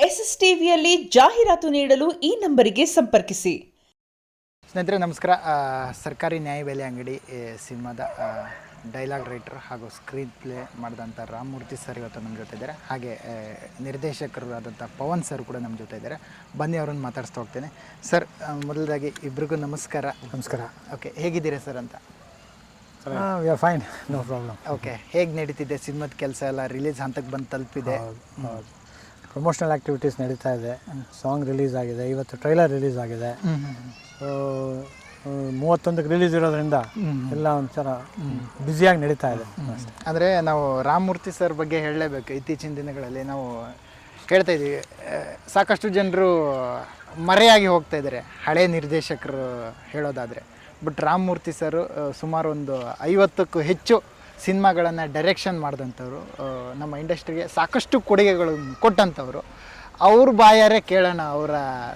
S S ಟಿವಿಯಲ್ಲಿ ಜಾಹೀರಾತು ನೀಡಲು ಈ ನಂಬರಿಗೆ ಸಂಪರ್ಕಿಸಿ. ಸ್ನೇಹಿತರೆ ನಮಸ್ಕಾರ. ಸರ್ಕಾರಿ ನ್ಯಾಯಬೆಲೆ ಅಂಗಡಿ ಸಿನಿಮಾದ ಡೈಲಾಗ್ ರೈಟರ್ ಹಾಗೂ ಸ್ಕ್ರೀನ್ ಪ್ಲೇ ಮಾಡಿದಂಥ ರಾಮಮೂರ್ತಿ ಸರ್ ಇವತ್ತು ನಮ್ಮ ಜೊತೆ ಇದ್ದಾರೆ. ಹಾಗೆ ನಿರ್ದೇಶಕರು ಆದಂಥ ಪವನ್ ಸರ್ ಕೂಡ ನಮ್ಮ ಜೊತೆ ಇದ್ದಾರೆ. ಬನ್ನಿ ಅವರನ್ನು ಮಾತಾಡಿಸ್ತಾ ಹೋಗ್ತೇನೆ. ಸರ್, ಮೊದಲದಾಗಿ ಇಬ್ಬರಿಗೂ ನಮಸ್ಕಾರ. ನಮಸ್ಕಾರ. ಓಕೆ, ಹೇಗಿದ್ದೀರಾ ಸರ್ ಅಂತ? We are fine, no problem. Okay, ಹೇಗೆ ನಡೀತಿದೆ ಸಿನಿಮಾದ ಕೆಲಸ ಎಲ್ಲ? ರಿಲೀಸ್ ಹಂತಕ್ಕೆ ಬಂದು ತಲುಪಿದೆ. ಪ್ರಮೋಷನಲ್ ಆ್ಯಕ್ಟಿವಿಟೀಸ್ ನಡೀತಾ ಇದೆ. ಸಾಂಗ್ ರಿಲೀಸ್ ಆಗಿದೆ, ಇವತ್ತು ಟ್ರೈಲರ್ ರಿಲೀಸ್ ಆಗಿದೆ. ಸೊ 31ಕ್ಕೆ ರಿಲೀಸ್ ಇರೋದ್ರಿಂದ ಎಲ್ಲ ಒಂಥರ ಬ್ಯುಸಿಯಾಗಿ ನಡೀತಾ ಇದೆ ಅಷ್ಟೇ. ಅಂದರೆ ನಾವು ರಾಮಮೂರ್ತಿ ಸರ್ ಬಗ್ಗೆ ಹೇಳಲೇಬೇಕು. ಇತ್ತೀಚಿನ ದಿನಗಳಲ್ಲಿ ನಾವು ಕೇಳ್ತಾ ಇದ್ದೀವಿ, ಸಾಕಷ್ಟು ಜನರು ಮರೆಯಾಗಿ ಹೋಗ್ತಾ ಇದ್ದಾರೆ ಹಳೆ ನಿರ್ದೇಶಕರು ಹೇಳೋದಾದರೆ. ಬಟ್ ರಾಮಮೂರ್ತಿ ಸರ್ ಸುಮಾರು ಒಂದು 50ಕ್ಕೂ ಹೆಚ್ಚು ಸಿನಿಮಾಗಳನ್ನು ಡೈರೆಕ್ಷನ್ ಮಾಡಿದಂಥವ್ರು, ನಮ್ಮ ಇಂಡಸ್ಟ್ರಿಗೆ ಸಾಕಷ್ಟು ಕೊಡುಗೆಗಳು ಕೊಟ್ಟಂಥವ್ರು. ಅವ್ರ ಬಾಯಾರೆ ಕೇಳೋಣ ಅವರ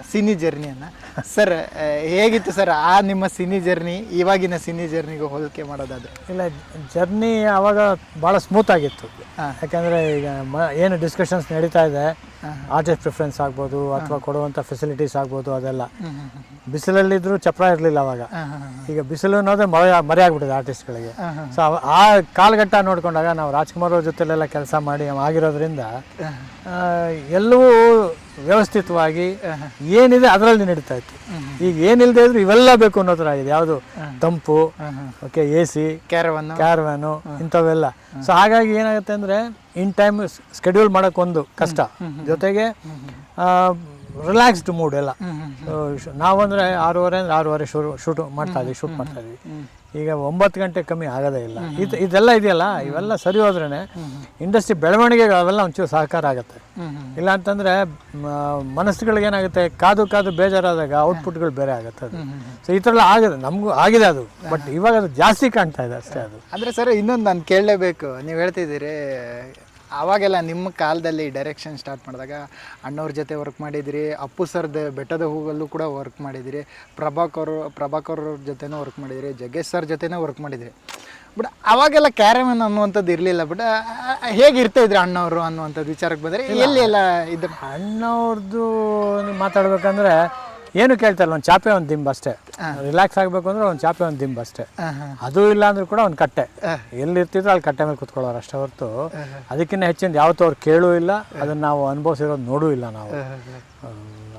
ಸಿನಿ ಜರ್ನಿಯನ್ನು. ಸರ್, ಹೇಗಿತ್ತು ಸರ್ ಆ ನಿಮ್ಮ ಸಿನಿ ಜರ್ನಿ ಇವಾಗಿನ ಸಿನಿ ಜರ್ನಿಗೂ ಹೋಲಿಕೆ ಮಾಡೋದಾದರೆ? ಇಲ್ಲ, ಜರ್ನಿ ಆವಾಗ ಭಾಳ ಸ್ಮೂತ್ ಆಗಿತ್ತು. ಯಾಕೆಂದರೆ ಈಗ ಏನು ಡಿಸ್ಕಷನ್ಸ್ ನಡೀತಾ ಇದೆ, ಆರ್ಟಿಸ್ಟ್ ಪ್ರಿಫರೆನ್ಸ್ ಆಗ್ಬೋದು ಅಥವಾ ಕೊಡುವಂಥ ಫೆಸಿಲಿಟೀಸ್ ಆಗ್ಬೋದು, ಅದೆಲ್ಲ ಬಿಸಿಲಲ್ಲಿದ್ದರೂ ಚಪ್ರ ಇರಲಿಲ್ಲ ಅವಾಗ. ಈಗ ಬಿಸಿಲು ಅನ್ನೋದೇ ಮರೆಯಾಗ್ಬಿಟ್ಟಿದೆ ಆರ್ಟಿಸ್ಟ್ಗಳಿಗೆ. ಸೊ ಆ ಕಾಲಘಟ್ಟ ನೋಡಿಕೊಂಡಾಗ ನಾವು ರಾಜ್ಕುಮಾರ್ ಅವ್ರ ಜೊತೆಲೆಲ್ಲ ಕೆಲಸ ಮಾಡಿ ಆಗಿರೋದ್ರಿಂದ ಎಲ್ಲವೂ ವ್ಯವಸ್ಥಿತವಾಗಿ ಏನಿದೆ ಅದರಲ್ಲಿ ನಡೀತಾ ಇತ್ತು. ಈಗ ಏನಿಲ್ಲದೆ ಇದ್ರು ಇವೆಲ್ಲ ಬೇಕು ಅನ್ನೋ ಥರ ಆಗಿದೆ. ಯಾವುದು ತಂಪು, ಓಕೆ, AC, ಕ್ಯಾರವ್ಯಾನು ಇಂಥವೆಲ್ಲ. ಸೊ ಹಾಗಾಗಿ ಏನಾಗುತ್ತೆ ಅಂದರೆ ಇನ್ ಟೈಮ್ ಸ್ಕೆಡ್ಯೂಲ್ ಮಾಡೋಕ್ಕೊಂದು ಕಷ್ಟ, ಜೊತೆಗೆ ರಿಲ್ಯಾಕ್ಸ್ಡ್ ಮೂಡ್ ಎಲ್ಲ. ನಾವು ಅಂದರೆ 6:30 ಅಂದರೆ 6:30 ಶೂಟ್ ಮಾಡ್ತಾ ಇದ್ವಿ. ಈಗ 9 ಗಂಟೆ ಕಮ್ಮಿ ಆಗೋದೇ ಇಲ್ಲ. ಇದೆಲ್ಲ ಇದೆಯಲ್ಲ, ಇವೆಲ್ಲ ಸರಿ ಹೋದ್ರೇ ಇಂಡಸ್ಟ್ರಿ ಬೆಳವಣಿಗೆಗೆ ಅವೆಲ್ಲ ಒಂಚೂರು ಸಹಕಾರ ಆಗುತ್ತೆ. ಇಲ್ಲ ಅಂತಂದರೆ ಮನಸ್ಸುಗಳಿಗೆ ಏನಾಗುತ್ತೆ, ಕಾದು ಬೇಜಾರಾದಾಗ ಔಟ್ಪುಟ್ಗಳು ಬೇರೆ ಆಗುತ್ತೆ. ಅದು ಸೊ ಈ ಥರ ಎಲ್ಲ ಆಗಿದೆ, ನಮಗೂ ಆಗಿದೆ ಅದು. ಬಟ್ ಇವಾಗ ಅದು ಜಾಸ್ತಿ ಕಾಣ್ತಾ ಇದೆ ಅಷ್ಟೇ. ಅದು ಅಂದರೆ ಸರ್, ಇನ್ನೊಂದು ನಾನು ಕೇಳಲೇಬೇಕು. ನೀವು ಹೇಳ್ತಿದ್ದೀರಿ ಆವಾಗೆಲ್ಲ ನಿಮ್ಮ ಕಾಲದಲ್ಲಿ ಡೈರೆಕ್ಷನ್ ಸ್ಟಾರ್ಟ್ ಮಾಡಿದಾಗ ಅಣ್ಣವ್ರ ಜೊತೆ ವರ್ಕ್ ಮಾಡಿದಿರಿ, ಅಪ್ಪು ಸರ್ದು ಬೆಟ್ಟದ ಹೂವಲ್ಲೂ ಕೂಡ ವರ್ಕ್ ಮಾಡಿದಿರಿ, ಪ್ರಭಾಕರ್ ಜೊತೆನೂ ವರ್ಕ್ ಮಾಡಿದಿರಿ, ಜಗ್ಗೇಶ್ ಸರ್ ಜೊತೆನೂ ವರ್ಕ್ ಮಾಡಿದಿರಿ. ಬಟ್ ಅವಾಗೆಲ್ಲ ಕ್ಯಾರಮನ್ ಅನ್ನುವಂಥದ್ದು ಇರಲಿಲ್ಲ. ಬಟ್ ಹೇಗಿರ್ತಾ ಇದ್ರಿ ಅಣ್ಣವರು ಅನ್ನುವಂಥದ್ದು ವಿಚಾರಕ್ಕೆ ಬಂದರೆ ಎಲ್ಲಿ ಎಲ್ಲ ಇದ್ರ? ಅಣ್ಣವ್ರದ್ದು ಮಾತಾಡ್ಬೇಕಂದ್ರೆ ಏನು ಕೇಳ್ತಾರಲ್ಲ, ಒಂದು ಚಾಪೆ ಒಂದು ದಿಂಬು ಅಷ್ಟೇ. ರಿಲ್ಯಾಕ್ಸ್ ಆಗಬೇಕು ಅಂದರೆ ಒಂದು ಚಾಪೆ ಒಂದು ದಿಂಬು ಅಷ್ಟೇ. ಅದು ಇಲ್ಲ ಅಂದ್ರೂ ಕೂಡ ಒಂದು ಕಟ್ಟೆ, ಎಲ್ಲಿರ್ತಿದ್ರು ಅಲ್ಲಿ ಕಟ್ಟೆ ಮೇಲೆ ಕುತ್ಕೊಳ್ಳೋರು ಅಷ್ಟೇ ಹೊರತು ಅದಕ್ಕಿಂತ ಹೆಚ್ಚಿನ ಯಾವತ್ತೂ ಅವ್ರು ಕೇಳೂ ಇಲ್ಲ, ಅದನ್ನು ನಾವು ಅನುಭವಿಸಿರೋದು ನೋಡೂ ಇಲ್ಲ ನಾವು.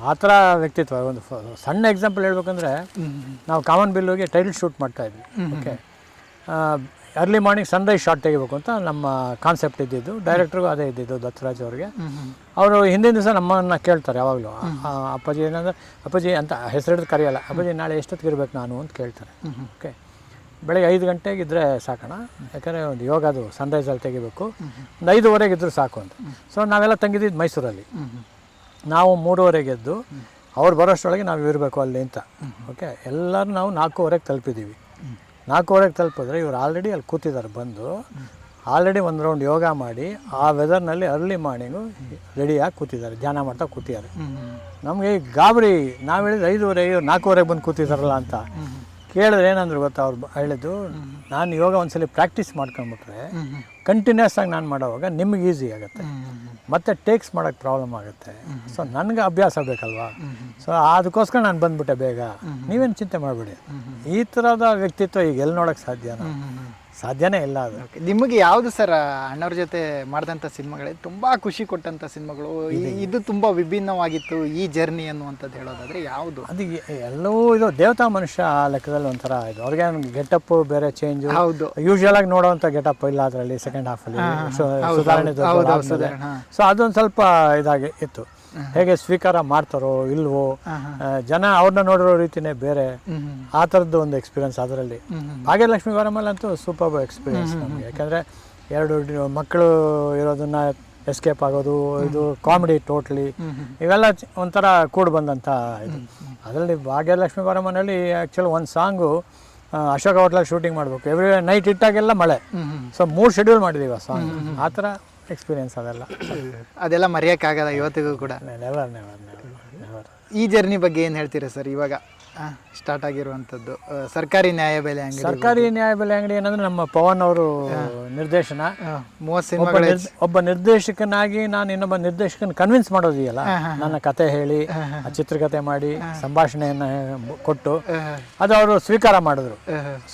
ಆ ಥರ ವ್ಯಕ್ತಿತ್ವ. ಒಂದು ಸಣ್ಣ ಎಕ್ಸಾಂಪಲ್ ಹೇಳ್ಬೇಕಂದ್ರೆ, ನಾವು ಕಾಮನ್ ಬಿಲ್ ಹೋಗಿ ಟೈಟಲ್ ಶೂಟ್ ಮಾಡ್ತಾಯಿದ್ವಿ. Okay, early morning Sunrise shot ತೆಗಿಬೇಕು ಅಂತ ನಮ್ಮ ಕಾನ್ಸೆಪ್ಟ್ ಇದ್ದಿದ್ದು. ಡೈರೆಕ್ಟ್ರಿಗೂ ಅದೇ ಇದ್ದಿದ್ದು, ದತ್ತರಾಜ್ ಅವ್ರಿಗೆ. ಅವರು ಹಿಂದಿನ ದಿವಸ ನಮ್ಮನ್ನು ಕೇಳ್ತಾರೆ ಯಾವಾಗಲೂ, ಅಪ್ಪಾಜಿ ಏನಂದ್ರೆ ಅಪ್ಪಾಜಿ ಅಂತ ಹೆಸರಿಡಿದು ಕರೆಯಲ್ಲ, ಅಪ್ಪಾಜಿ ನಾಳೆ ಎಷ್ಟೊತ್ತಿಗೆ ಇರ್ಬೇಕು ನಾನು ಅಂತ ಕೇಳ್ತಾರೆ. ಓಕೆ, ಬೆಳಗ್ಗೆ 5 ಗಂಟೆಗಿದ್ದರೆ ಸಾಕೋಣ, ಯಾಕಂದರೆ ಒಂದು ಯೋಗದು ಸನ್ರೈಸಲ್ಲಿ ತೆಗಿಬೇಕು, ಒಂದು 5:15 ಇದ್ದರೂ ಸಾಕು ಅಂತ. ಸೊ ನಾವೆಲ್ಲ ತಂಗಿದ್ದು ಮೈಸೂರಲ್ಲಿ. ನಾವು 3:30 ಎದ್ದು ಅವ್ರು ಬರೋಷ್ಟರೊಳಗೆ ನಾವು ಇರಬೇಕು ಅಲ್ಲಿ ಅಂತ. ಓಕೆ, ಎಲ್ಲರೂ ನಾವು 4:15 ತಲುಪಿದ್ದೀವಿ. 4:15 ತಲುಪಿದ್ರೆ ಇವ್ರು ಆಲ್ರೆಡಿ ಅಲ್ಲಿ ಕೂತಿದ್ದಾರೆ. ಬಂದು ಆಲ್ರೆಡಿ ಒಂದು ರೌಂಡ್ ಯೋಗ ಮಾಡಿ ಆ ವೆದರ್ನಲ್ಲಿ ಅರ್ಲಿ ಮಾರ್ನಿಂಗು ರೆಡಿಯಾಗಿ ಕೂತಿದ್ದಾರೆ, ಧ್ಯಾನ ಮಾಡ್ತಾ ಕೂತಿದ್ದಾರೆ. ನಮಗೆ ಗಾಬರಿ. ನಾವು ಹೇಳಿದ್ರೆ 5:15, 4:15 ಬಂದು ಕೂತಿದ್ದಾರಲ್ಲ ಅಂತ. ಕೇಳಿದ್ರೆ ಏನಂದ್ರೆ ಗೊತ್ತಾ, ಅವ್ರು ಹೇಳಿದ್ದು, ನಾನು ಯೋಗ ಒಂದ್ಸಲಿ ಪ್ರಾಕ್ಟೀಸ್ ಮಾಡ್ಕೊಂಡ್ಬಿಟ್ರೆ ಕಂಟಿನ್ಯೂಸ್ ಆಗಿ ನಾನು ಮಾಡೋವಾಗ ನಿಮ್ಗೆ ಈಸಿ ಆಗುತ್ತೆ, ಮತ್ತು ಟೇಕ್ಸ್ ಮಾಡೋಕ್ಕೆ ಪ್ರಾಬ್ಲಮ್ ಆಗುತ್ತೆ. ಸೊ ನನಗೆ ಅಭ್ಯಾಸ ಬೇಕಲ್ವಾ, ಸೊ ಅದಕ್ಕೋಸ್ಕರ ನಾನು ಬಂದುಬಿಟ್ಟೆ ಬೇಗ, ನೀವೇನು ಚಿಂತೆ ಮಾಡಬೇಡಿ. ಈ ಥರದ ವ್ಯಕ್ತಿತ್ವ ಈಗ ಎಲ್ಲಿ ನೋಡೋಕ್ಕೆ ಸಾಧ್ಯನೇ ಇಲ್ಲ. ಅದು ನಿಮಗೆ ಯಾವುದು ಸರ್ ಅಣ್ಣವ್ರ ಜೊತೆ ಮಾಡಿದಂಥ ಸಿನಿಮಾಗಳೇ ತುಂಬ ಖುಷಿ ಕೊಟ್ಟಂಥ ಸಿನಿಮಾಗಳು? ಇದು ತುಂಬ ವಿಭಿನ್ನವಾಗಿತ್ತು ಈ ಜರ್ನಿ ಅನ್ನುವಂಥದ್ದು ಹೇಳೋದಾದರೆ ಯಾವುದು? ಅದು ಎಲ್ಲವೂ ಇದು ದೇವತಾ ಮನುಷ್ಯ ಆ ಲೆಕ್ಕದಲ್ಲಿ ಒಂಥರ ಇದು. ಅವ್ರಿಗೆ ಗೆಟಪ್ ಬೇರೆ ಚೇಂಜು. ಹೌದು, ಯೂಶುವಲ್ ಆಗಿ ನೋಡೋವಂಥ ಗೆಟಪ್ ಇಲ್ಲ ಅದರಲ್ಲಿ. ಸೆಕೆಂಡ್ ಹಾಫಲ್ಲಿ ಸುಧಾರಣೆ. ಸೊ ಅದೊಂದು ಸ್ವಲ್ಪ ಇದಾಗಿ ಇತ್ತು. ಹೇಗೆ ಸ್ವೀಕಾರ ಮಾಡ್ತಾರೋ ಇಲ್ವೋ, ಜನ ಅವ್ರನ್ನ ನೋಡಿರೋ ರೀತಿನೇ ಬೇರೆ. ಆ ಥರದ್ದು ಒಂದು ಎಕ್ಸ್ಪೀರಿಯನ್ಸ್ ಅದರಲ್ಲಿ. ಭಾಗ್ಯಲಕ್ಷ್ಮಿ ವರಮಲ್ ಅಂತೂ ಸೂಪರ್ ಎಕ್ಸ್ಪೀರಿಯನ್ಸ್ ನಮಗೆ. ಯಾಕೆಂದರೆ 2 ಮಕ್ಕಳು ಇರೋದನ್ನ ಎಸ್ಕೇಪ್ ಆಗೋದು, ಇದು ಕಾಮಿಡಿ ಟೋಟ್ಲಿ, ಇವೆಲ್ಲ ಒಂಥರ ಕೂಡಿ ಬಂದಂಥ ಇದು. ಅದರಲ್ಲಿ ಭಾಗ್ಯಲಕ್ಷ್ಮಿ ವರಮನಲ್ಲಿ ಆ್ಯಕ್ಚುಲಿ ಒಂದು ಸಾಂಗು ಅಶೋಕ ಹೋಟ್ಲಲ್ಲಿ ಶೂಟಿಂಗ್ ಮಾಡಬೇಕು. ಎವ್ರಿ ನೈಟ್ ಇಟ್ಟಾಗೆಲ್ಲ ಮಳೆ. ಸೊ 3 ಶೆಡ್ಯೂಲ್ ಮಾಡಿದ್ದೀವಿ ಆ ಸಾಂಗ್. ಆ ಥರ ಎಕ್ಸ್ಪೀರಿಯನ್ಸ್ ಅದೆಲ್ಲ ಮರೆಯೋಕ್ಕಾಗಲ್ಲ ಇವತ್ತಿಗೂ ಕೂಡ. ನೆವರ್. ಈ ಜರ್ನಿ ಬಗ್ಗೆ ಏನು ಹೇಳ್ತೀರಾ ಸರ್? ಇವಾಗ ಸ್ಟಾರ್ಟ್ ಆಗಿರುವಂಥದ್ದು ಸರ್ಕಾರಿ ನ್ಯಾಯಬೆಲೆ ಅಂಗಡಿ. ಸರ್ಕಾರಿ ನ್ಯಾಯಬೆಲೆ ಅಂಗಡಿ ಏನಂದ್ರೆ ನಮ್ಮ ಪವನ್ ಅವರು ನಿರ್ದೇಶನ. 30 ಸಿನಿಮಾಗಳು. ಒಬ್ಬ ನಿರ್ದೇಶಕನಾಗಿ ನಾನು ಇನ್ನೊಬ್ಬ ನಿರ್ದೇಶಕನ ಕನ್ವಿನ್ಸ್ ಮಾಡೋದಿಲ್ಲ, ನನ್ನ ಕತೆ ಹೇಳಿ ಆ ಚಿತ್ರಕಥೆ ಮಾಡಿ ಸಂಭಾಷಣೆಯನ್ನ ಕೊಟ್ಟು ಅದು ಅವರು ಸ್ವೀಕಾರ ಮಾಡಿದ್ರು.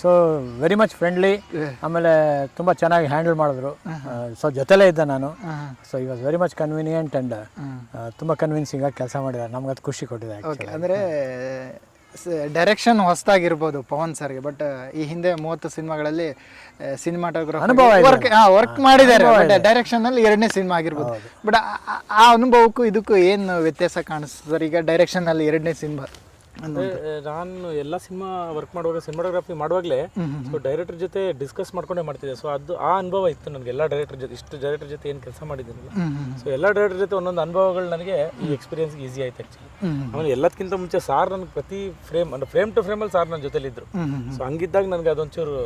ಸೊ ವೆರಿ ಮಚ್ ಫ್ರೆಂಡ್ಲಿ, ಆಮೇಲೆ ತುಂಬಾ ಚೆನ್ನಾಗಿ ಹ್ಯಾಂಡಲ್ ಮಾಡಿದ್ರು. ಸೊ ಜೊತೆಲೇ ಇದ್ದೆ ನಾನು. ಸೊ ಈ was very much convenient and ತುಂಬಾ ಕನ್ವಿನ್ಸಿಂಗ್ ಆಗಿ ಕೆಲಸ ಮಾಡಿದ್ದಾರೆ. ನಮ್ಗೆ ಅದು ಖುಷಿ ಕೊಟ್ಟಿದೆ. ಅಂದರೆ ಡೈರೆಕ್ಷನ್ ಹೊಸದಾಗಿರ್ಬೋದು ಪವನ್ ಸರ್ಗೆ, ಬಟ್ ಈ ಹಿಂದೆ 30 ಸಿನಿಮಾಗಳಲ್ಲಿ ಸಿನಿಮಾಟೋಗ್ರಫಿ ವರ್ಕ್ ಮಾಡಿದ್ದಾರೆ. ಬಟ್ ಡೈರೆಕ್ಷನ್ ಅಲ್ಲಿ 2ನೇ ಸಿನಿಮಾ ಆಗಿರ್ಬೋದು. ಬಟ್ ಆ ಅನುಭವಕ್ಕೂ ಇದಕ್ಕೂ ಏನು ವ್ಯತ್ಯಾಸ ಕಾಣಿಸ್ತದೆ ಸರ್? ಈಗ ಡೈರೆಕ್ಷನ್ ಅಲ್ಲಿ 2ನೇ ಸಿನಿಮಾ ಅಂದ್ರೆ ನಾನು ಎಲ್ಲ ಸಿನಿಮಾ ವರ್ಕ್ ಮಾಡುವಾಗ ಸಿನಿಮಾಟೋಗ್ರಫಿ ಮಾಡುವಾಗಲೇ ಸೊ ಡೈರೆಕ್ಟರ್ ಜೊತೆ ಡಿಸ್ಕಸ್ ಮಾಡ್ಕೊಂಡೇ ಮಾಡ್ತಿದ್ದೆ. ಸೊ ಅದು ಆ ಅನುಭವ ಇತ್ತು ನನಗೆ. ಎಲ್ಲ ಡೈರೆಕ್ಟರ್ ಜೊತೆ ಇಷ್ಟು ಡೈರೆಕ್ಟರ್ ಜೊತೆ ಏನು ಕೆಲಸ ಮಾಡಿದ್ದೀನಲ್ಲ, ಸೊ ಎಲ್ಲ ಡೈರೆಕ್ಟರ್ ಜೊತೆ ಒಂದೊಂದು ಅನುಭವಗಳು ನನಗೆ ಈ ಎಕ್ಸ್ಪೀರಿಯನ್ಸ್ ಈಸಿ ಆಯ್ತು ಆ್ಯಕ್ಚುಲಿ. ಆಮೇಲೆ ಎಲ್ಲದಕ್ಕಿಂತ ಮುಂಚೆ ಸಾರ್ ನನಗೆ ಪ್ರತಿ ಫ್ರೇಮ್ ಅಂದ್ರೆ ಫ್ರೇಮ್ ಟು ಫ್ರೇಮಲ್ಲಿ ಸಾರ್ ನನ್ನ ಜೊತೆಲಿದ್ರು. ಸೊ ಹಂಗಿದ್ದಾಗ ನನಗೆ ಅದೊಂಚೂರು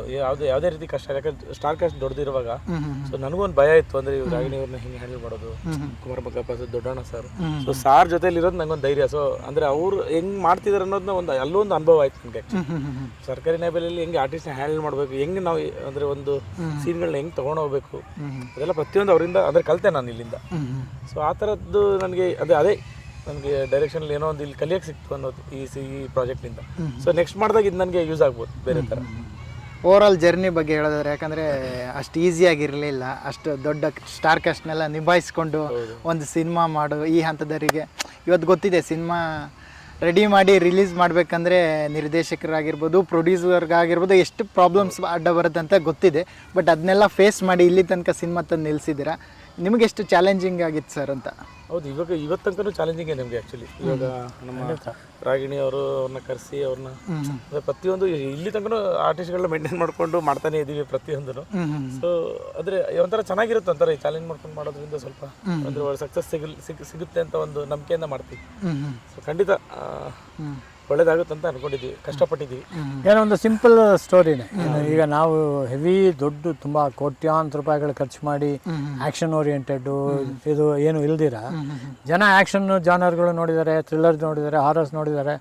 ಯಾವುದೇ ರೀತಿ ಕಷ್ಟ, ಯಾಕಂದ್ರೆ ಸ್ಟಾರ್ ಕಾಸ್ಟ್ ದೊಡ್ಡದಿರುವಾಗ ಸೊ ನನಗೊಂದು ಭಯ ಇತ್ತು. ಅಂದ್ರೆ ಇವ್ರು ರಾಗಿಣಿ ಅವ್ರನ್ನ ಹಿಂಗೆ ಹ್ಯಾಂಡಲ್ ಮಾಡೋದು, ಕುಮಾರ್ ಮಗಪ್ಪ ದೊಡ್ಡಣ್ಣ ಸರ್. ಸೊ ಸಾರ್ ಜೊತೆಲಿ ಇರೋದು ನಂಗೊಂದು ಧೈರ್ಯ. ಸೊ ಅಂದ್ರೆ ಅವ್ರು ಹೆಂಗ್ ಮಾಡ್ತಿದಾರೆ ಅನ್ನೋದನ್ನ ಅಲ್ಲೊಂದು ಅನುಭವ ಆಯ್ತು ನನಗೆ. ಸರ್ಕಾರಿ ನ್ಯಾಯಬೆಲೆಯಲ್ಲಿ ಹೆಂಗೆ ಆರ್ಟಿಸ್ಟ್ನ ಹ್ಯಾಂಡಲ್ ಮಾಡಬೇಕು, ಹೆಂಗೆ ನಾವು ಅಂದ್ರೆ ಒಂದು ಸೀನ್ಗಳನ್ನ ಹೆಂಗೆ ತೊಗೊಂಡು ಹೋಗ್ಬೇಕು, ಅದೆಲ್ಲ ಪ್ರತಿಯೊಂದು ಅವರಿಂದ ಅಂದ್ರೆ ಕಲಿತೆ ನಾನು ಇಲ್ಲಿಂದ. ಸೊ ಆ ಥರದ್ದು ನನಗೆ ಅದೇ ನನಗೆ ಡೈರೆಕ್ಷನಲ್ಲಿ ಏನೋ ಒಂದು ಇಲ್ಲಿ ಕಲಿಯೋಕ್ಕೆ ಸಿಕ್ತು ಅನ್ನೋದು ಈ ಪ್ರಾಜೆಕ್ಟಿಂದ. ಸೊ ನೆಕ್ಸ್ಟ್ ಮಾಡಿದಾಗ ಇದು ನನಗೆ ಯೂಸ್ ಆಗ್ಬೋದು ಬೇರೆ ಥರ. ಓವರ್ ಆಲ್ ಜರ್ನಿ ಬಗ್ಗೆ ಹೇಳೋದಾದ್ರೆ, ಯಾಕಂದರೆ ಅಷ್ಟು ಈಸಿಯಾಗಿರಲಿಲ್ಲ. ಅಷ್ಟು ದೊಡ್ಡ ಸ್ಟಾರ್ ಕಾಸ್ಟ್ನೆಲ್ಲ ನಿಭಾಯಿಸ್ಕೊಂಡು ಒಂದು ಸಿನಿಮಾ ಮಾಡು ಈ ಹಂತದವರಿಗೆ. ಇವತ್ತು ಗೊತ್ತಿದೆ ಸಿನಿಮಾ ರೆಡಿ ಮಾಡಿ ರಿಲೀಸ್ ಮಾಡಬೇಕಂದ್ರೆ ನಿರ್ದೇಶಕರಾಗಿರ್ಬೋದು, ಪ್ರೊಡ್ಯೂಸರ್ಗಾಗಿರ್ಬೋದು ಎಷ್ಟು ಪ್ರಾಬ್ಲಮ್ಸ್ ಅಡ್ಡ ಬರುತ್ತೆ ಅಂತ ಗೊತ್ತಿದೆ. ಬಟ್ ಅದನ್ನೆಲ್ಲ ಫೇಸ್ ಮಾಡಿ ಇಲ್ಲಿ ತನಕ ಸಿನಿಮಾ ತಂದು ನಿಲ್ಲಿಸಿದ್ದೀರಾ. ನಿಮಗೆ ಎಷ್ಟು ಚಾಲೆಂಜಿಂಗ್ ಆಗಿತ್ತು ಸರ್ ಅಂತ? ಹೌದು, ಇವತ್ತು ತನಕ ಚಾಲೆಂಜಿಂಗ್ ನಿಮಗೆ ಆ್ಯಕ್ಚುಲಿ. ಇವಾಗ ನಮ್ಮ ರಾಗಿಣಿ ಅವ್ರನ್ನ ಕರೆಸಿ ಅವ್ರನ್ನ ಪ್ರತಿಯೊಂದು ಇಲ್ಲಿ ತನಕ ಆರ್ಟಿಸ್ಟ್ಗಳನ್ನ ಮೇಂಟೈನ್ ಮಾಡ್ಕೊಂಡು ಮಾಡ್ತಾನೆ ಇದ್ದೀವಿ ಪ್ರತಿಯೊಂದು. ಸೊ ಅಂದ್ರೆ ಒಂಥರ ಚೆನ್ನಾಗಿರುತ್ತೆ, ಒಂಥರ ಈ ಚಾಲೆಂಜ್ ಮಾಡ್ಕೊಂಡು ಮಾಡೋದ್ರಿಂದ ಸ್ವಲ್ಪ ಅಂದ್ರೆ ಸಕ್ಸಸ್ ಸಿಗುತ್ತೆ ಅಂತ ಒಂದು ನಂಬಿಕೆಯಿಂದ ಮಾಡ್ತೀವಿ. ಸೊ ಖಂಡಿತ ಒಳ್ಳೇದಾಗುತ್ತೆ ಅಂತ ಅನ್ಕೊಂಡಿದ್ವಿ, ಕಷ್ಟಪಟ್ಟಿದ್ವಿ. ಏನೋ ಒಂದು ಸಿಂಪಲ್ ಸ್ಟೋರಿನೇ. ಈಗ ನಾವು ಹೆವಿ ದೊಡ್ಡ ತುಂಬಾ ಕೋಟ್ಯಾಂತರ ರೂಪಾಯಿಗಳು ಖರ್ಚು ಮಾಡಿ ಆಕ್ಷನ್ ಓರಿಯೆಂಟೆಡ್ ಇದು ಏನು ಇಲ್ದಿರ ಜನ ಆಕ್ಷನ್ ಜಾನರ್ಗಳು ನೋಡಿದ್ದಾರೆ, ಥ್ರಿಲ್ಲರ್ ನೋಡಿದ್ದಾರೆ, ಹಾರರ್ಸ್ ನೋಡಿದ್ದಾರೆ.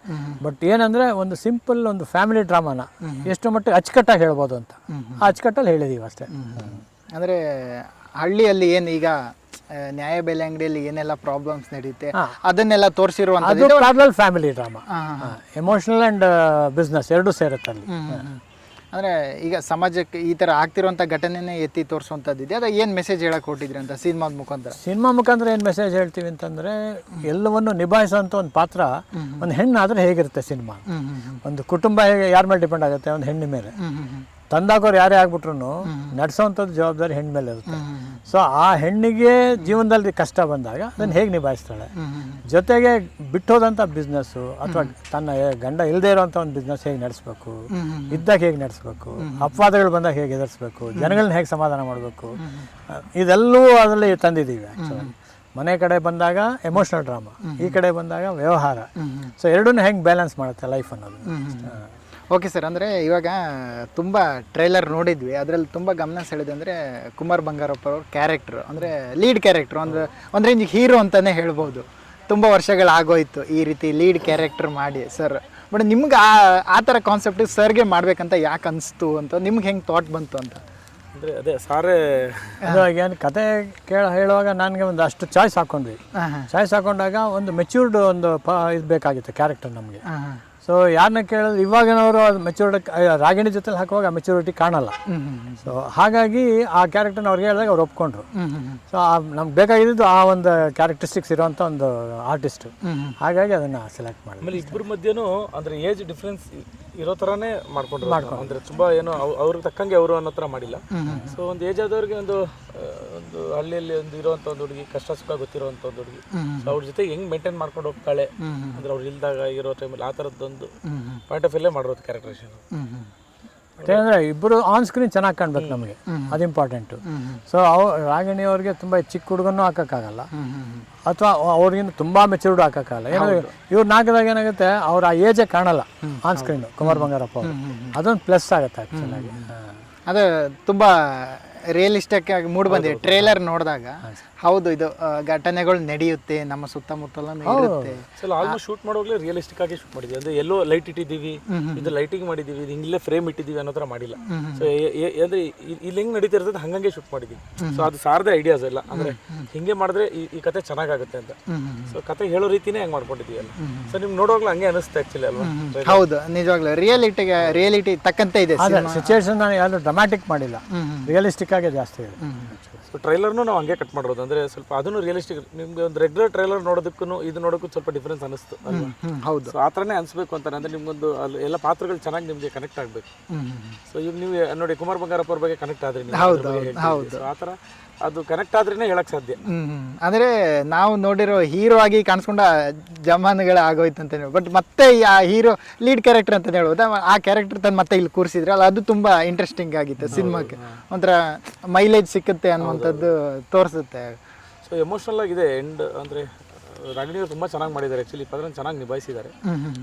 ಬಟ್ ಏನಂದ್ರೆ ಒಂದು ಸಿಂಪಲ್ ಒಂದು ಫ್ಯಾಮಿಲಿ ಡ್ರಾಮಾನ ಎಷ್ಟು ಮಟ್ಟಿಗೆ ಅಚ್ಚುಕಟ್ಟಾಗಿ ಹೇಳ್ಬೋದು ಅಂತ ಆ ಅಚ್ಚುಕಟ್ಟಲ್ಲಿ ಹೇಳಿದೀವಿ ಅಷ್ಟೇ. ಅಂದರೆ ಹಳ್ಳಿಯಲ್ಲಿ ಏನು ಈಗ ನ್ಯಾಯಬೆಲೆ ಅಂಗಡಿಯಲ್ಲಿ ಏನೆಲ್ಲ ಪ್ರಾಬ್ಲಮ್ಸ್ ನಡೆಯುತ್ತೆ ಅದನ್ನೆಲ್ಲ ತೋರಿಸಿರುವಂಥದ್ದು family drama, emotional and business ಎರಡೂ ಸೇರುತ್ತೆ ಅಲ್ಲಿ. ಅಂದರೆ ಈಗ ಸಮಾಜಕ್ಕೆ ಈ ಥರ ಆಗ್ತಿರುವಂಥ ಘಟನೆನೇ ಎತ್ತಿ ತೋರಿಸುವಂಥದ್ದಿದೆ. ಅದು ಏನು ಮೆಸೇಜ್ ಹೇಳಕ್ಕೆ ಕೊಟ್ಟಿದ್ರಿ ಅಂತ ಸಿನಿಮಾದ ಮುಖಾಂತರ? ಸಿನಿಮಾ ಮುಖಾಂತರ ಏನು ಮೆಸೇಜ್ ಹೇಳ್ತೀವಿ ಅಂತಂದರೆ, ಎಲ್ಲವನ್ನು ನಿಭಾಯಿಸೋಂಥ ಒಂದು ಪಾತ್ರ ಒಂದು ಹೆಣ್ಣಾದರೆ ಹೇಗಿರುತ್ತೆ ಸಿನಿಮಾ. ಒಂದು ಕುಟುಂಬ ಯಾರ ಮೇಲೆ ಡಿಪೆಂಡ್ ಆಗುತ್ತೆ, ಒಂದು ಹೆಣ್ಣು ಮೇಲೆ. ತಂದಾಕೋರು ಯಾರೇ ಆಗ್ಬಿಟ್ರು ನಡೆಸೋವಂಥದ್ದು ಜವಾಬ್ದಾರಿ ಹೆಣ್ಣು ಮೇಲೆ ಇರುತ್ತೆ. ಸೊ ಆ ಹೆಣ್ಣಿಗೆ ಜೀವನದಲ್ಲಿ ಕಷ್ಟ ಬಂದಾಗ ಅದನ್ನು ಹೇಗೆ ನಿಭಾಯಿಸ್ತಾಳೆ, ಜೊತೆಗೆ ಬಿಟ್ಟೋದಂಥ ಬಿಸ್ನೆಸ್ಸು ಅಥವಾ ತನ್ನ ಗಂಡ ಇಲ್ಲದೆ ಇರೋವಂಥ ಒಂದು ಬಿಸ್ನೆಸ್ ಹೇಗೆ ನಡೆಸ್ಬೇಕು, ಇದ್ದಾಗ ಹೇಗೆ ನಡೆಸ್ಬೇಕು, ಅಪವಾದಗಳು ಬಂದಾಗ ಹೇಗೆ ಎದುರಿಸ್ಬೇಕು, ಜನಗಳನ್ನ ಹೇಗೆ ಸಮಾಧಾನ ಮಾಡಬೇಕು, ಇದೆಲ್ಲವೂ ಅದರಲ್ಲಿ ತಂದಿದ್ದೀವಿ. ಆ್ಯಕ್ಚುಲಿ ಮನೆ ಕಡೆ ಬಂದಾಗ ಎಮೋಷ್ನಲ್ ಡ್ರಾಮಾ, ಈ ಕಡೆ ಬಂದಾಗ ವ್ಯವಹಾರ. ಸೊ ಎರಡನ್ನೂ ಹೆಂಗೆ ಬ್ಯಾಲೆನ್ಸ್ ಮಾಡುತ್ತೆ ಲೈಫ್ ಅನ್ನೋದು. ಓಕೆ ಸರ್, ಅಂದರೆ ಇವಾಗ ತುಂಬ ಟ್ರೈಲರ್ ನೋಡಿದ್ವಿ, ಅದರಲ್ಲಿ ತುಂಬ ಗಮನ ಸೆಳೆದು ಅಂದರೆ ಕುಮಾರ್ ಬಂಗಾರಪ್ಪ ಅವ್ರ ಕ್ಯಾರೆಕ್ಟ್ರು, ಅಂದರೆ ಲೀಡ್ ಕ್ಯಾರೆಕ್ಟ್ರು, ಒಂದು ರೇಂಜ್ ಹೀರೋ ಅಂತಲೇ ಹೇಳ್ಬೋದು. ತುಂಬ ವರ್ಷಗಳಾಗೋಯ್ತು ಈ ರೀತಿ ಲೀಡ್ ಕ್ಯಾರೆಕ್ಟರ್ ಮಾಡಿ ಸರ್. ಬಟ್ ನಿಮ್ಗೆ ಆ ಥರ ಕಾನ್ಸೆಪ್ಟ್ ಸರ್ಗೆ ಮಾಡಬೇಕಂತ ಯಾಕೆ ಅನಿಸ್ತು ಅಂತ, ನಿಮ್ಗೆ ಹೆಂಗೆ ಥಾಟ್ ಬಂತು ಅಂತ? ಅಂದರೆ ಅದೇ ಸಾರೇ ಏನು ಕತೆ ಹೇಳುವಾಗ ನನಗೆ ಒಂದು ಅಷ್ಟು ಚಾಯ್ಸ್ ಹಾಕ್ಕೊಂಡ್ವಿ. ಚಾಯ್ಸ್ ಹಾಕೊಂಡಾಗ ಒಂದು ಮೆಚ್ಯೂರ್ಡ್ ಒಂದು ಇದು ಬೇಕಾಗಿತ್ತು ಕ್ಯಾರೆಕ್ಟರ್ ನಮಗೆ. ಸೊ ಯಾರನ್ನ ಕೇಳಿದ್ರೆ ಇವಾಗಿನವರು ಅದು ಮೆಚೂರಿಟಿ ರಾಗಿಣಿ ಜೊತೆಲಿ ಹಾಕುವಾಗ ಮೆಚೂರಿಟಿ ಕಾಣಲ್ಲ. ಸೊ ಹಾಗಾಗಿ ಆ ಕ್ಯಾರೆಕ್ಟರ್ನ ಅವ್ರಿಗೆ ಹೇಳಿದಾಗ ಅವ್ರು ಒಪ್ಕೊಂಡ್ರು. ಸೊ ನಮ್ಗೆ ಬೇಕಾಗಿದ್ದು ಆ ಒಂದು ಕ್ಯಾರೆಕ್ಟರಿಸ್ಟಿಕ್ಸ್ ಇರೋಂಥ ಒಂದು ಆರ್ಟಿಸ್ಟು, ಹಾಗಾಗಿ ಅದನ್ನು ಸೆಲೆಕ್ಟ್ ಮಾಡಿ. ಆಮೇಲೆ ಇಬ್ಬರ ಮಧ್ಯೆನೂ ಅಂದರೆ ಏಜ್ ಡಿಫ್ರೆನ್ಸ್ ಇರೋ ಥರನೇ ಮಾಡ್ಕೊಂಡ್ರು. ಅಂದರೆ ತುಂಬ ಏನೋ ಅವ್ರಿಗೆ ತಕ್ಕಂಗೆ ಅವರು ಅನ್ನೋ ಥರ ಮಾಡಿಲ್ಲ. ಸೊ ಒಂದು ಏಜ್ ಆದವ್ರಿಗೆ ಒಂದು ಹಳ್ಳಿಯಲ್ಲಿ ಒಂದು ಇರೋವಂಥ ಒಂದು ಹುಡುಗಿ, ಕಷ್ಟ ಸುಖ ಗೊತ್ತಿರೋವಂಥ ಒಂದು ಹುಡುಗಿ, ಸೊ ಅವ್ರ ಜೊತೆ ಹೆಂಗೆ ಮೇಂಟೈನ್ ಮಾಡ್ಕೊಂಡು ಹೋಗ್ತಾಳೆ ಅಂದರೆ ಅವ್ರು ಇಲ್ದಾಗ ಇರೋ ಟೈಮಲ್ಲಿ ಆ ಥರದ್ದೊಂದು ಪಾಯಿಂಟ್ ಆಫ್ ವ್ಯೂಲೇ ಮಾಡಿರೋದು ಕ್ಯಾರೆಕ್ಟರೇಷನ್. ಯಾಕಂದರೆ ಇಬ್ಬರು ಆನ್ ಸ್ಕ್ರೀನ್ ಚೆನ್ನಾಗಿ ಕಾಣ್ಬೇಕು ನಮಗೆ, ಅದು ಇಂಪಾರ್ಟೆಂಟು. ಸೊ ರಾಗಿಣಿ ಅವ್ರಿಗೆ ತುಂಬ ಚಿಕ್ಕ ಹುಡುಗನೂ ಹಾಕೋಕ್ಕಾಗಲ್ಲ, ಅಥವಾ ಅವ್ರಿಗಿಂತ ತುಂಬ ಮೆಚೂರ್ಡ್ ಹಾಕೋಕ್ಕಾಗಲ್ಲ. ಏನಾದ್ರೆ ಇವ್ರು ನಾಲ್ಕದಾಗ ಏನಾಗುತ್ತೆ, ಅವ್ರು ಆ ಏಜೇ ಕಾಣಲ್ಲ ಆನ್ ಸ್ಕ್ರೀನು ಕುಮಾರ್ ಬಂಗಾರಪ್ಪ ಅವರು. ಅದೊಂದು ಪ್ಲಸ್ ಆಗುತ್ತೆ ಆ್ಯಕ್ಚುಲಾಗಿ. ಅದು ತುಂಬ ರಿಯಲಿಸ್ಟಿಕ್ ಆಗಿ ಮೂಡ್ ಬಂದಿದೆ ಟ್ರೇಲರ್ ನೋಡಿದಾಗ. ಹೌದು, ಇದು ಘಟನೆಗಳು ನಡೆಯುತ್ತೆ ನಮ್ಮ ಸುತ್ತಮುತ್ತಲ ಇರುತ್ತೆ. ಸೊ ಆಲ್ಮೋಸ್ಟ್ ಶೂಟ್ ಮಾಡುವಾಗಲೇ ರಿಯಲಿಸ್ಟಿಕ್ ಆಗಿ ಶೂಟ್ ಮಾಡಿದ್ವಿ. ಅಂದ್ರೆ ಎಲ್ಲೋ ಲೈಟ್ ಇಟ್ಟಿದ್ದೀವಿ, ಇದು ಲೈಟಿಂಗ್ ಮಾಡಿದ್ದೀವಿ, ಇದು ಇಲ್ಲೇ ಫ್ರೇಮ್ ಇಟ್ಟಿದ್ದೀವಿ ಅನ್ನೋ ಥರ ಮಾಡಿಲ್ಲ. ಸೊ ಅಂದ್ರೆ ಇಲ್ಲಿ ಹೆಂಗ್ ನಡೀತಿರ್ತದೆ ಹಂಗಂಗೆ ಶೂಟ್ ಮಾಡಿದ್ದೀವಿ. ಸೊ ಅದು ಸಾರದೆ ಐಡಿಯಾಸ್ ಎಲ್ಲ ಅಂದ್ರೆ ಹಿಂಗೆ ಮಾಡಿದ್ರೆ ಈ ಕತೆ ಚೆನ್ನಾಗಾಗುತ್ತೆ ಅಂತ. ಸೊ ಕತೆ ಹೇಳೋ ರೀತಿನೇ ಹೆಂಗ್ ಮಾಡ್ಕೊಂಡಿದ್ದೀವಿ ಅಲ್ಲ. ಸೊ ನಿಮ್ಗೆ ನೋಡುವಾಗ್ಲೂ ಹಂಗೆ ಅನಿಸ್ತಾ ಆಕ್ಚುಲಿ ಅಲ್ವಾ? ಹೌದು, ನಿಜವಾಗ್ಲೂ ರಿಯಾಲಿಟಿ ತಕ್ಕಂತೆ ಇದೆ. ಸಿಚುವೇಶನ್ ಯಾರು ಡ್ರಾಮ್ಯಾಟಿಕ್ ಮಾಡಿಲ್ಲ, ರಿಯಲಿಸ್ಟಿಕ್ ಆಗೇ ಜಾಸ್ತಿ ಇದೆ. ಸೊ ಟ್ರೈಲರ್ನು ನಾವು ಹಂಗೆ ಕಟ್ ಮಾಡಿರೋದು. ಅಂದ್ರೆ ಸ್ವಲ್ಪ ಅದನ್ನು ರಿಯಲಿಸ್ಟಿಕ್. ನಿಮ್ಗೆ ಒಂದು ರೆಗ್ಯುಲರ್ ಟ್ರೈಲರ್ ನೋಡೋದಕ್ಕೂ ಇದು ನೋಡೋಕ್ಕೂ ಸ್ವಲ್ಪ ಡಿಫ್ರೆನ್ಸ್ ಅನಿಸ್ತು ಅಲ್ವಾ? ಹೌದು, ಸೊ ಆ ಥರನೇ ಅನಿಸ್ಬೇಕು ಅಂತಾರೆ. ಅಂದ್ರೆ ನಿಮ್ಗೊಂದು ಅಲ್ಲಿ ಎಲ್ಲ ಪಾತ್ರಗಳು ಚೆನ್ನಾಗಿ ನಿಮಗೆ ಕನೆಕ್ಟ್ ಆಗಬೇಕು. ಸೊ ಈಗ ನೀವು ನೋಡಿ ಕುಮಾರ್ ಬಂಗಾರಪ್ಪ ಅವ್ರ ಬಗ್ಗೆ ಕನೆಕ್ಟ್ ಆದ್ರಿ ನೀವು. ಸೊ ಆ ಥರ ಅದು ಕನೆಕ್ಟ್ ಆದ್ರೇನೆ ಹೇಳಕ್ ಸಾಧ್ಯ. ಅಂದ್ರೆ ನಾವು ನೋಡಿರೋ ಹೀರೋ ಆಗಿ ಕಾಣಿಸ್ಕೊಂಡ ಜಮಾನುಗಳ ಆಗೋಯ್ತು ಅಂತ ಹೇಳಿ, ಬಟ್ ಮತ್ತೆ ಆ ಹೀರೋ ಲೀಡ್ ಕ್ಯಾರೆಕ್ಟರ್ ಅಂತ ಹೇಳ್ಬೋದು, ಆ ಕ್ಯಾರೆಕ್ಟರ್ ತಂದು ಮತ್ತೆ ಇಲ್ಲಿ ಕೂರಿಸಿದ್ರೆ ಅಲ್ಲ, ಅದು ತುಂಬಾ ಇಂಟ್ರೆಸ್ಟಿಂಗ್ ಆಗಿತ್ತು. ಸಿನಿಮಾಕ್ಕೆ ಒಂಥರ ಮೈಲೇಜ್ ಸಿಕ್ಕುತ್ತೆ ಅನ್ನುವಂಥದ್ದು ತೋರಿಸುತ್ತೆ. ಸೊ ಎಮೋಷನಲ್ ಆಗಿದೆ ಎಂಡ್. ಅಂದ್ರೆ ರಾಗಿಣಿ ಅವರು ತುಂಬಾ ಚೆನ್ನಾಗಿ ಮಾಡಿದ್ದಾರೆ ಆಕ್ಚುಲಿ, ಪದರನ್ನು ಚೆನ್ನಾಗಿ ನಿಭಾಯಿಸಿದ್ದಾರೆ.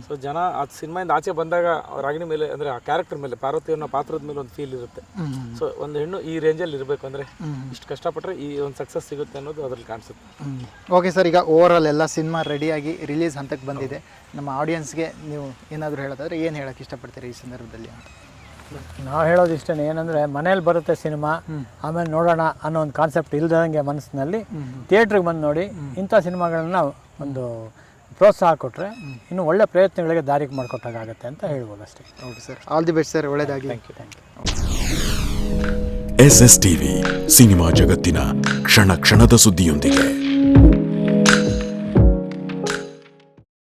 ಸೊ ಜನ ಆ ಸಿನಿಮಾಯಿಂದ ಆಚೆ ಬಂದಾಗ ರಾಗಿಣಿ ಮೇಲೆ ಅಂದ್ರೆ ಆ ಕ್ಯಾರೆಕ್ಟರ್ ಮೇಲೆ, ಪಾರ್ವತಿಯನ್ನ ಪಾತ್ರದ ಮೇಲೆ ಒಂದು ಫೀಲ್ ಇರುತ್ತೆ. ಸೊ ಒಂದು ಹೆಣ್ಣು ಈ ರೇಂಜಲ್ಲಿ ಇರಬೇಕು ಅಂದ್ರೆ ಇಷ್ಟು ಕಷ್ಟಪಟ್ಟರೆ ಈ ಒಂದು ಸಕ್ಸಸ್ ಸಿಗುತ್ತೆ ಅನ್ನೋದು ಅದ್ರಲ್ಲಿ ಕಾಣಿಸುತ್ತೆ. ಓಕೆ ಸರ್, ಈಗ ಓವರ್ ಆಲ್ ಎಲ್ಲ ಸಿನಿಮಾ ರೆಡಿಯಾಗಿ ರಿಲೀಸ್ ಹಂತಕ್ಕೆ ಬಂದಿದೆ. ನಮ್ಮ ಆಡಿಯನ್ಸ್ಗೆ ನೀವು ಏನಾದರೂ ಹೇಳೋದಾದ್ರೆ ಏನು ಹೇಳಕ್ಕೆ ಇಷ್ಟಪಡ್ತೀರಿ ಈ ಸಂದರ್ಭದಲ್ಲಿ ಅಂತ? ನಾವು ಹೇಳೋದು ಇಷ್ಟೇ, ಏನಂದರೆ ಮನೇಲಿ ಬರುತ್ತೆ ಸಿನಿಮಾ, ಆಮೇಲೆ ನೋಡೋಣ ಅನ್ನೋ ಒಂದು ಕಾನ್ಸೆಪ್ಟ್ ಇಲ್ದಂಗೆ ಮನಸ್ಸಿನಲ್ಲಿ ಥಿಯೇಟ್ರಿಗೆ ಬಂದು ನೋಡಿ ಇಂಥ ಸಿನಿಮಾಗಳನ್ನ ಒಂದು ಪ್ರೋತ್ಸಾಹ ಕೊಟ್ಟರೆ ಇನ್ನು ಒಳ್ಳೆ ಪ್ರಯತ್ನಗಳಿಗೆ ದಾರಿಗೆ ಮಾಡಿಕೊಟ್ಟಾಗುತ್ತೆ ಅಂತ ಹೇಳ್ಬೋದು ಅಷ್ಟೇ. Okay sir, all the best sir, ಒಳ್ಳೆಯದಾಗಿ. Thank you. SSTV ಸಿನಿಮಾ ಜಗತ್ತಿನ ಕ್ಷಣ ಕ್ಷಣದ ಸುದ್ದಿಯೊಂದಿಗೆ.